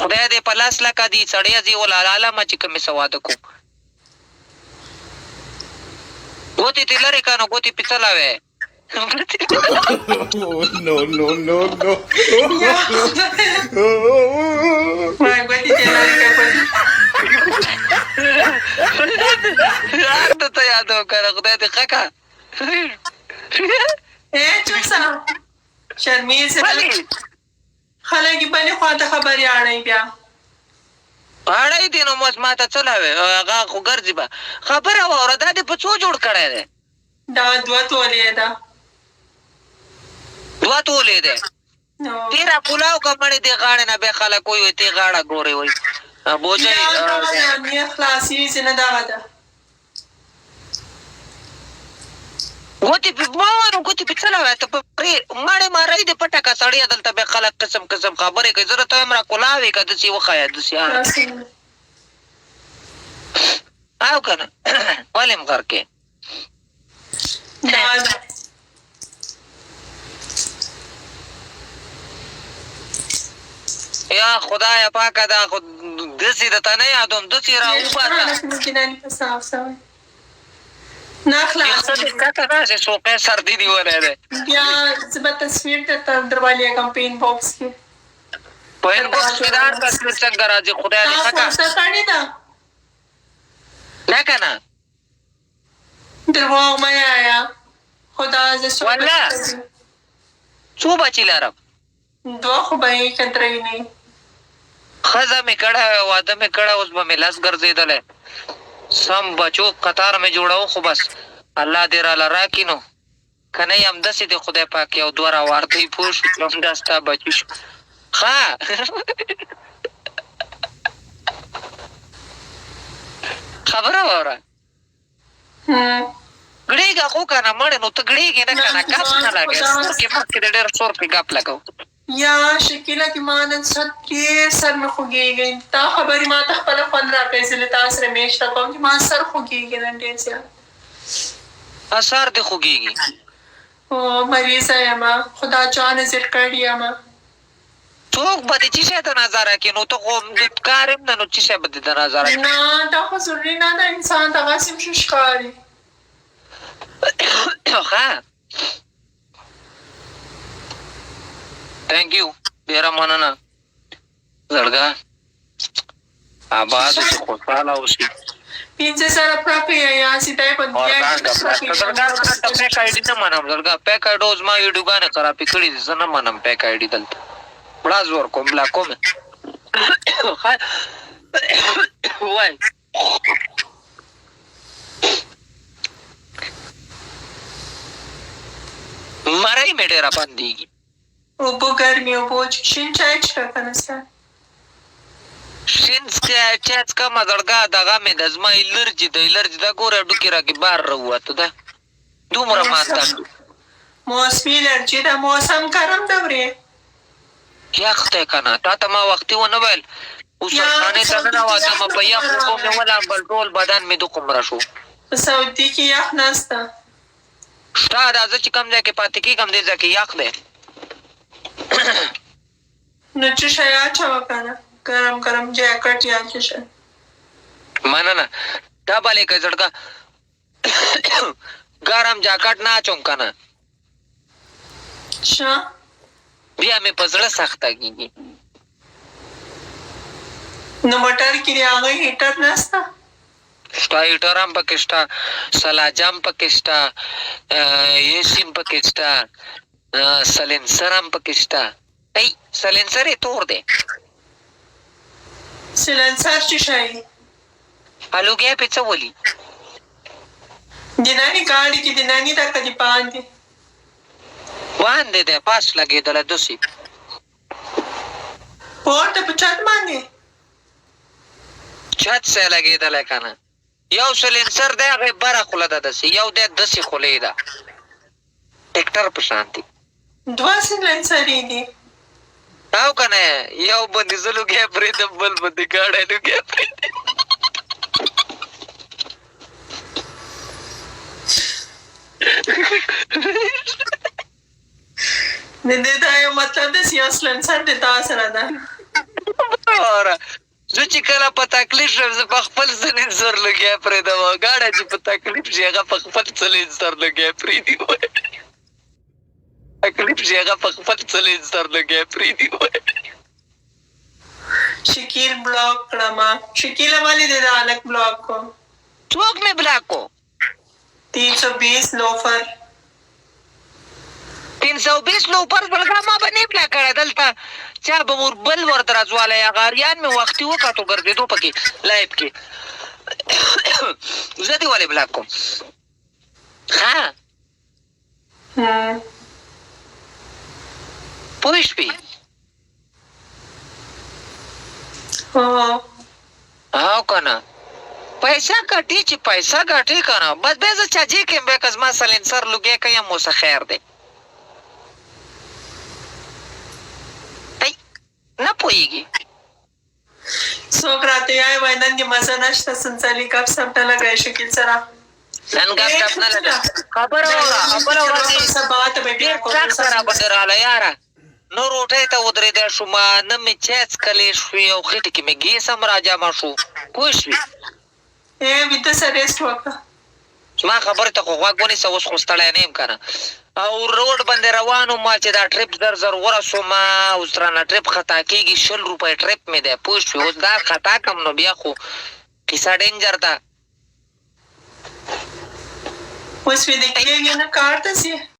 خدای دې په لاس لکه دي سړی ځي ولا عالمه چې کومې څه واده کوم ګوتې تې لرې که نو ګوتې پې چلاوې ته ته یاد وکړه خدای دې ښه که چوپ سه شرمیز خلک یې بلې خوا ته خبرې اړوي بیا اړی دې نو اوس ما ته چلاوې هغه خو ګرځي به خبره واوره دا دې په څو جوړ کړی دی دا 2 تولې ده 2 تولې دی تیرا پلاو که مړې دې غاړې نه بیا خلک وایي ته غاړه ګورې وایي بوجۍ خلاصي وي چې نه دغه ده ګوتې ما وایي نو ګوتې پې چلاوې ته پرې مړې ماری دې پټه که سړیه دلته بیا خلک قسم قسم خبرې کوي زه راته وایم را کلاوې که داسې وښیه داسې او که نه ولې م غر کې یا خدای پاکه دا خو داسې درته نه یادوم داسې را وباسه نه خلاص کته راشې سوقی سردي دې ولی دی بیا زه به تصویر درته درولېږم په ان باکس کې په ان باکس کې د هر تصویر څنګه راځي خدای دې ښه کړه سړې ده نه که نه درواغ مه یایه خدا زه والله څو بچي لرم 2 خو به یې که 3 نه ښځه مې کړی واده مې کړی اوس به مې لس ګرځېدلی سم بچو قطار مې جوړو خو بس الله دې راله راکړي نو که نه یې همداسې دې خدای پاک 1 2 راواردوي پوه شو همدا ستا بچي شو ښه خبره واوره ګړېږه خو که نه مړې نو ته ګړېږې نه که نه ګپ نه لګې سور کې مخکې د ډېر سور پې ګپ لګو یا شکیله کې ما نن ډېر سر مې خوږېږي تا خبرې ما ته خپله خوند راکوي زه له تا سره میشته کوم چې ما سر خوږېږي نن ډېر زیات سر دې خوږېږي مریضه یم خدا جان زر کړې یم څوک به دې څه شی ته نظره کړي نو ته خو کار یم نه نو څه شی به دې ته نظره کړي نه دا خو ضروري نه ده انسان دغسې هم ښه ښکاري ښه تھینک یو ډېره مننه زړګه آباد اوسې خوشحاله اوسې 500 پراپه یا سیدای په پیک آئی ډي نه منم زړګه پیک آئی ډي زما ویډیوګانې خرابې کړي دي زه نه منم پیک آئی ډي دلته بړا زور کوم بلاکو مې وای مرۍ مې ډېره بندېږي اوبه ګرمې اوبه شین چای څښه که نه ستا شین چای څکمه زړګه دغه مې ده زما الرجي ده الرجي ده ګوره ډوکې راکې بار راووته ده دومره ماته موسمي الرجي ده موسم ګرم ده ورې یخ دی که نه تا ته ما وختي ونه ویل اوسرخانې ته ننوتمه په یخ اوبو مې ولامبل ټول بدن مې دومره شو په سعودي کې یخ نسته شته دا زه چې کوم ځای کې پاتې کېږم دې ځای کې یخ دی نو څه شی اچوه که نه ګرم ګرم جاکټ یا څه شی مننه دا بلې که زړګه ګرم جاکټ نه اچوم که نه ښه بیا مې په زړه سخته کېږي نو موټر کې د هغه هیټر نسته شته هیټر هم پکې شته سلاجم پکې شته ایسي هم پکې شته سلنسر هم پکې شته ای سلنسر یې تور دی سلنسر څه شی هلوګی پې څه ولي د ناني ګاډي کې د ناني دا که د باندې باندې دی پاس لګېدلی داسې پورته په چت باندې چت ځای لګېدلی که نه یو سلنسر دی هغې بره خوله ده داسې یو دی داسې خولې ده ټکټر په شان دي 2 سلنسرې دي او که نه یو باندې زه لوګی پرېږدم بل باندې ګاډی لوګی پرېږدم د دې دا یو مطلب دی چې یو سلنسر د تا سره ده واوره زه چې کله په تکلیف شم زه په خپل ځنې زر لګیا پرېږدم او ګاډه چې په تکلیف شي هغه په خپل ځنې زر لګیا پرېږدي تکلیف شي هغه په خپل ځنې زر لګیا پرېږدي شکیل بلاک کړم شکیل ولې دې د هلک بلاک کو څوک مې بلاک کو 320 لوفر 320 لوپر بلګه ما به نه بلاک کړی دلته چا به ور بل ورته راځوالی هغه اریان مې وختي وکتو ګرځېدو پکې لایف کې زه دې ولې بلاک کوم ها پوه شوې او که نه پیسه ګټې چې پیسه ګټې که نه بس بیا زه چاجې کیم بیا که زما سلنسر لوګی کوم اوسه خیر دی نه پوهېږي څوک راته یای وای نن دې مزه نشته سنسلي ګپ سپ نه لګی شکیل سره نن ګپ سپ نه لګی خبره وکړه ډېر ټاک سره باندې راله یاره نو روټۍ ته ودرېدی شوم نه مې چای څکلی شوې او خېټې کې مې ګیس هم راجمع شو پوه شوې ویده سره ریسټ وکړه زما خبرې ته خو غوږ ونیسه اوس خو ستړی نه یم که نه او روډ باندې روان وم چې دا ټریپ زر زر ورسوم اوس رانه ټریپ خطا کېږي 20 روپۍ ټریپ مې دی پوه شوې اوس دا خطا کړم نو بیا خو کیسه ډینجر ده اوس ویده کېږي نه کار ته ځې